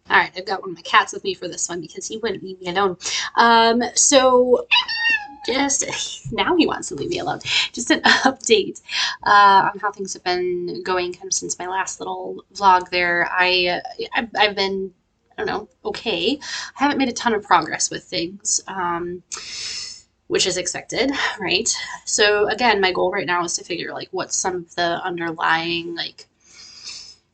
All right, I've got one of my cats with me for this one because he wouldn't leave me alone. So just now he wants to leave me alone. Just an update on how things have been going kind of since my last little vlog there. I've been, I don't know, okay. I haven't made a ton of progress with things, which is expected, right? So again, my goal right now is to figure like what's some of the underlying like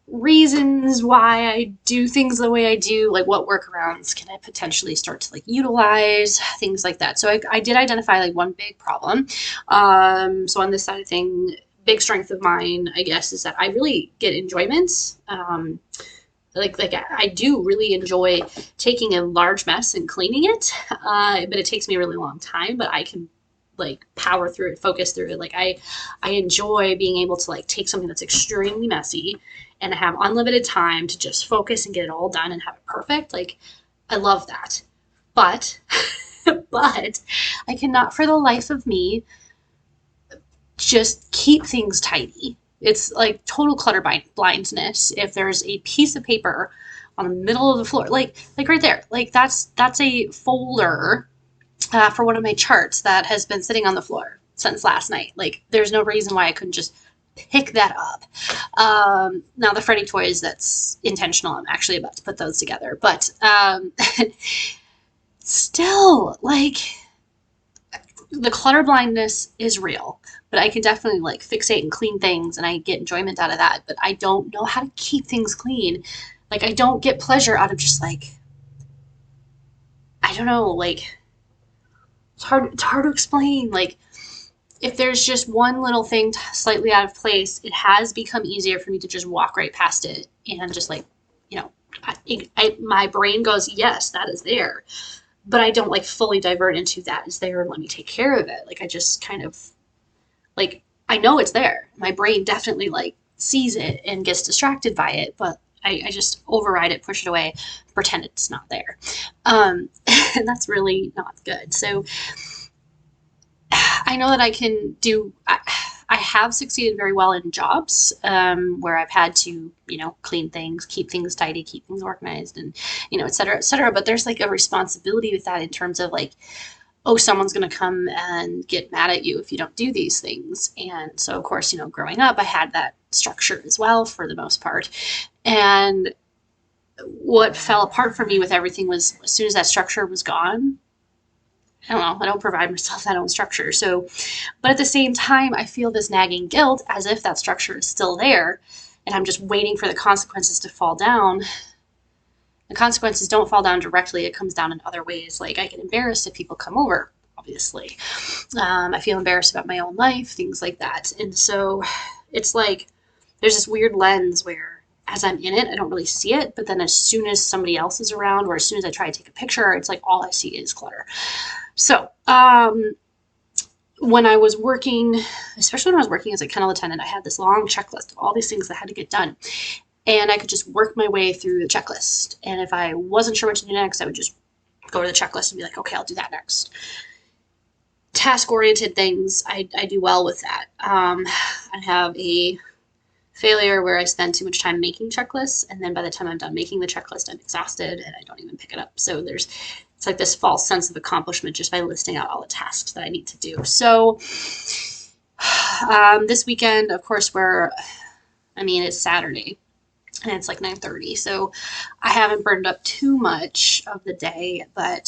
reasons why I do things the way I do, like what workarounds can I potentially start to like utilize, things like that. So I did identify like one big problem. So on this side of thing, big strength of mine, I guess, is that I really get enjoyment. Like I do really enjoy taking a large mess and cleaning it, but it takes me a really long time. But I can like power through it, focus through it. Like I enjoy being able to like take something that's extremely messy and have unlimited time to just focus and get it all done and have it perfect. Like I love that. But but I cannot for the life of me just keep things tidy. It's like total clutter blindness. If there's a piece of paper on the middle of the floor, like right there, like that's a folder for one of my charts that has been sitting on the floor since last night. Like there's no reason why I couldn't just pick that up. Now the Freddy toys, that's intentional. I'm actually about to put those together, but still, like the clutter blindness is real, but I can definitely like fixate and clean things and I get enjoyment out of that, but I don't know how to keep things clean. Like I don't get pleasure out of just like, I don't know, like it's hard to explain. Like if there's just one little thing slightly out of place, it has become easier for me to just walk right past it and just like, you know, my brain goes, yes, that is there, but I don't like fully divert into that is there and let me take care of it. Like I just kind of like I know it's there. My brain definitely like sees it and gets distracted by it, but I just override it, push it away, pretend it's not there. And that's really not good. So I know that I can do. I have succeeded very well in jobs where I've had to, you know, clean things, keep things tidy, keep things organized, and you know, et cetera, et cetera. But there's like a responsibility with that in terms of like, oh, someone's going to come and get mad at you if you don't do these things. And so, of course, you know, growing up, I had that structure as well for the most part. And what fell apart for me with everything was as soon as that structure was gone, I don't know, I don't provide myself that own structure. So, but at the same time, I feel this nagging guilt as if that structure is still there and I'm just waiting for the consequences to fall down. The consequences don't fall down directly, it comes down in other ways. Like I get embarrassed if people come over, obviously. I feel embarrassed about my own life, things like that. And so it's like there's this weird lens where as I'm in it, I don't really see it. But then as soon as somebody else is around or as soon as I try to take a picture, it's like all I see is clutter. So, when I was working, especially when I was working as a kennel attendant, I had this long checklist of all these things that had to get done. And I could just work my way through the checklist. And if I wasn't sure what to do next, I would just go to the checklist and be like, okay, I'll do that next. Task oriented things, I do well with that. I have a failure where I spend too much time making checklists, and then by the time I'm done making the checklist, I'm exhausted and I don't even pick it up. So it's like this false sense of accomplishment just by listing out all the tasks that I need to do. So this weekend, of course, it's Saturday and it's like 9:30, so I haven't burned up too much of the day, but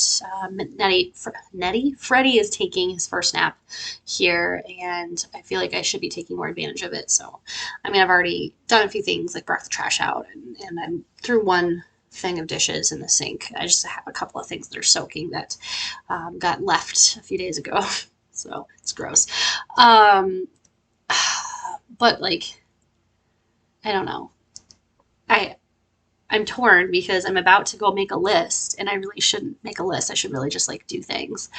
Freddie is taking his first nap here, and I feel like I should be taking more advantage of it. So, I mean, I've already done a few things, like brought the trash out, and I'm through one thing of dishes in the sink. I just have a couple of things that are soaking that got left a few days ago, so it's gross. Um, but like, I don't know. I I'm torn because I'm about to go make a list, and I really shouldn't make a list. I should really just like do things.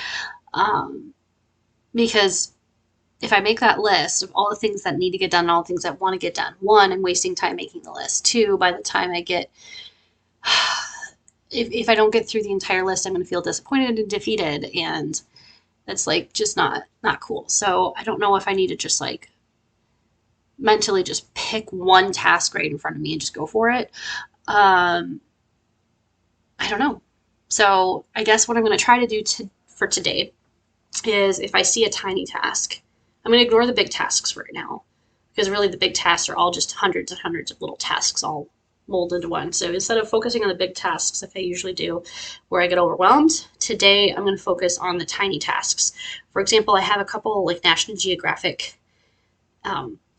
Um, because if I make that list of all the things that need to get done and all the things that want to get done, one, I'm wasting time making the list. Two, by the time I get, if I don't get through the entire list, I'm going to feel disappointed and defeated, and that's like just not cool. So I don't know if I need to just like mentally just pick one task right in front of me and just go for it. Um, I don't know. So I guess what I'm going to try to do for today is if I see a tiny task, I'm going to ignore the big tasks right now because really the big tasks are all just hundreds and hundreds of little tasks all molded into one. So instead of focusing on the big tasks, like I usually do, where I get overwhelmed, today I'm going to focus on the tiny tasks. For example, I have a couple like National Geographic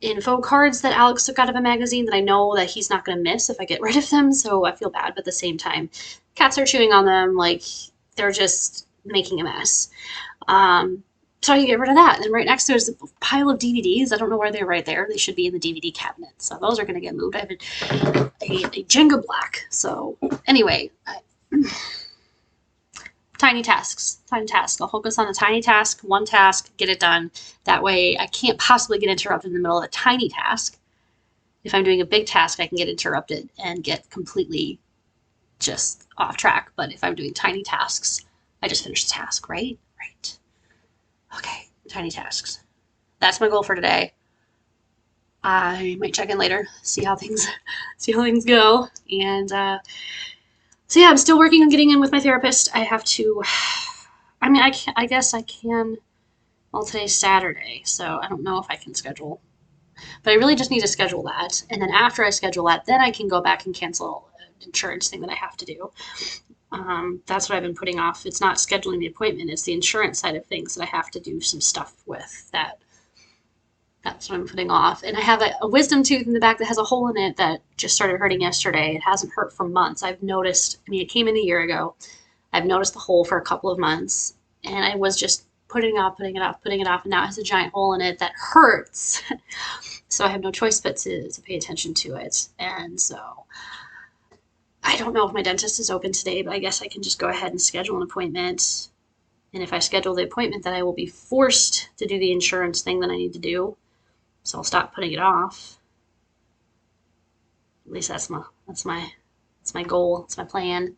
info cards that Alex took out of a magazine that I know that he's not going to miss if I get rid of them. So I feel bad, but at the same time, cats are chewing on them. Like they're just making a mess. So I can get rid of that. And right next to it is a pile of DVDs. I don't know why they're right there. They should be in the DVD cabinet. So those are going to get moved. I have a Jenga block. So anyway, tiny tasks. Tiny tasks. I'll focus on the tiny task, one task, get it done. That way I can't possibly get interrupted in the middle of a tiny task. If I'm doing a big task, I can get interrupted and get completely just off track. But if I'm doing tiny tasks, I just finish the task, right? Right. Okay, tiny tasks. That's my goal for today. I might check in later, see how things go, and so yeah, I'm still working on getting in with my therapist. I have to. I mean, I guess I can. Well, today's Saturday, so I don't know if I can schedule, but I really just need to schedule that, and then after I schedule that, then I can go back and cancel an insurance thing that I have to do. That's what I've been putting off. It's not scheduling the appointment; it's the insurance side of things that I have to do some stuff with. That's what I'm putting off. And I have a wisdom tooth in the back that has a hole in it that just started hurting yesterday. It hasn't hurt for months. I've noticed. I mean, it came in a year ago. I've noticed the hole for a couple of months, and I was just putting it off, putting it off, putting it off, and now it has a giant hole in it that hurts. So I have no choice but to pay attention to it. And so I don't know if my dentist is open today, but I guess I can just go ahead and schedule an appointment. And if I schedule the appointment, then I will be forced to do the insurance thing that I need to do. So I'll stop putting it off. At least that's my goal. It's my plan.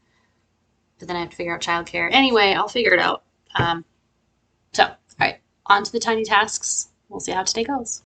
But then I have to figure out childcare. Anyway, I'll figure it out. All right, on to the tiny tasks. We'll see how today goes.